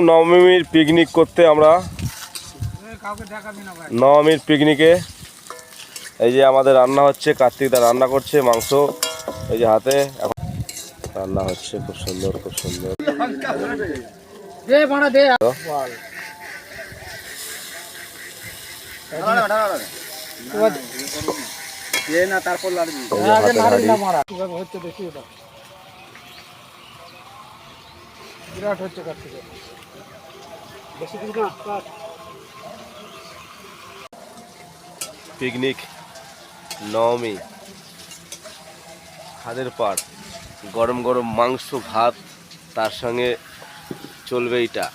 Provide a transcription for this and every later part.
নবমীর পিকনিক করতে আমরা। নবমীর পিকনিকে এই যে আমাদের রান্না হচ্ছে, কার্তিকদা রান্না করছে মাংস, এই যে হাতে এখন রান্না হচ্ছে, খুব সুন্দর খুব সুন্দর। পিকনিক নবমী, খাদের পাড়, গরম গরম মাংস ভাত, তার সঙ্গে চলবে এইটা।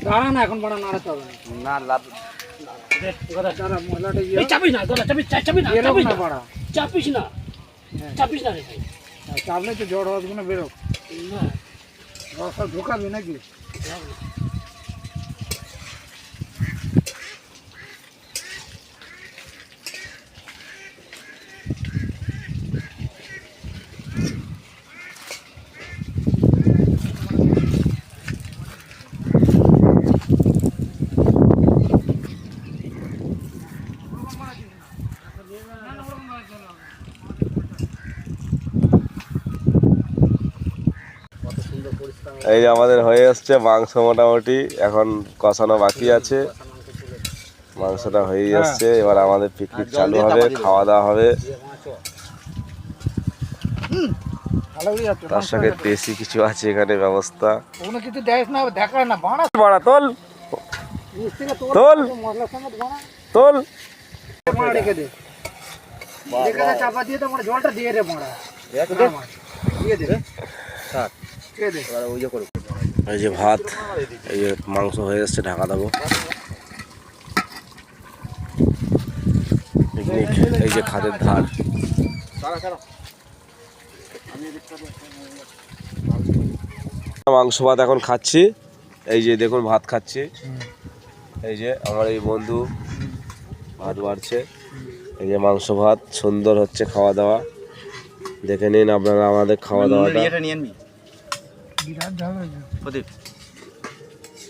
দাঁড়া না, এখন বাড়া নাড়াতে হবে না, লাভ চাপিস না, চাপিস না, চাপিস না রে ভাই, চাপলে তো জড় হবে না, বেরো না, রসা ঢোকাবি নাকি? এই যে আমাদের হয়ে আসছে মাংস, মোটামুটি এখন কষানো বাকি আছে, মাংসটা হয়ে যাচ্ছে। এবার আমাদের পিকনিক চালু হবে, খাওয়া দাওয়া হবে, তার সঙ্গে দেশি কিছু আছে এখানে ব্যবস্থা। বাড়া তোল তোল তোল, চাপা দিয়ে তো জলটা দিয়ে রে মারা, দিয়ে দে। এই যে ভাত, এই যে মাংস হয়ে যাচ্ছে, ঢাকা দেবো। পিকনিক, এই যে খাদের ধার, মাংস ভাত এখন খাচ্ছি। এই যে দেখুন ভাত খাচ্ছি, এই যে আমার এই বন্ধু ভাত বাড়ছে, এই যে মাংস ভাত সুন্দর হচ্ছে খাওয়া দাওয়া। দেখে নিন আপনারা আমাদের খাওয়া দাওয়াটা।